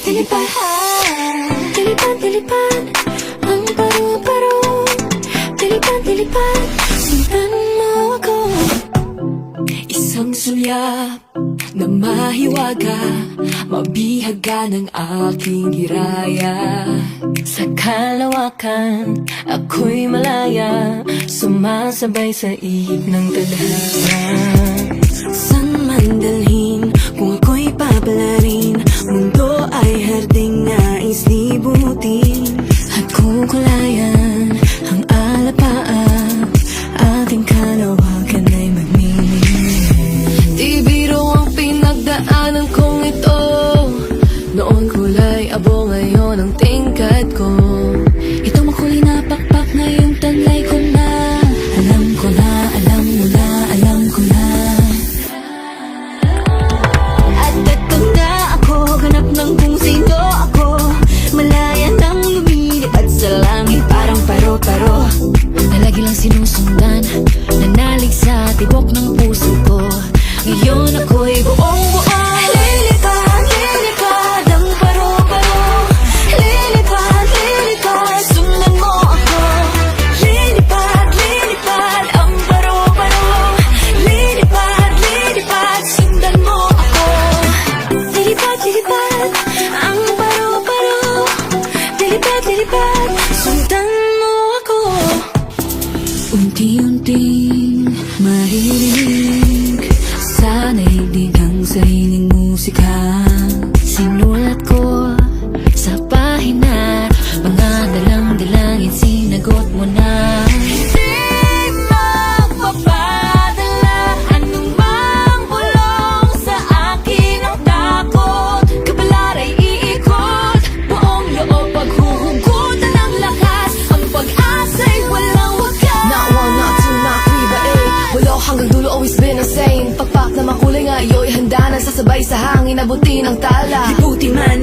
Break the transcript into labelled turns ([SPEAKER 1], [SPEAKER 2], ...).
[SPEAKER 1] Dilipad, dilipad, dilipad ang paru-paro. Dilipad, dilipad, sundan mo ako. Isang sulyap na mahiwaga, mabihaga ng aking hiraya. Sa kalawakan, ako'y malaya, sumasabay sa ihip ng tadhana. San man dalhin, kung ako'y papalarin, mundo ay harding nais libutin. At kung kulayan ang alapaap, ating kalawakan ay magmimili. Di biro ang pinagdaanan kong ito, noon kulay abo, ngayon ang tingkad ko. Itong makulay na pakpak, ngayong taglay ko na. Alam ko na, alam mo na, alam ko na. At eto na ako, ganap ng kung sino ako. Malaya nang lumilipad sa langit, parang paro-paro. Palagi lang sinusundan, nanalig sa tibok ng puso ko. Ngayon ako'y buong-buo. Lilipad, lilipad ang paro-paro. Lilipad, lilipad, sundan mo ako. Lilipad, lilipad ang paro-paro. Lilipad, lilipad, sundan mo ako. Lilipad, lilipad ang paro-paro. Lilipad, lilipad, sundan mo ako. Unti-unting maririnig sa naigdig ang sariling musika. Sinulat ko sa pahina, mga dalang-dalangin sinagot mo na. Hindi magpapadala anumang bulong sa akin ang takot. Kapalara'y iikot, buong loob paghuhugutan ng lakas. Ang pag-asa'y walang wakas. Not one, not two, not three, but eight. Walo hanggang dulo, always been the same. Pagpak na makulay nga, iyo'y handa na sasabay sa hangin, abutin ang tala. Liputi man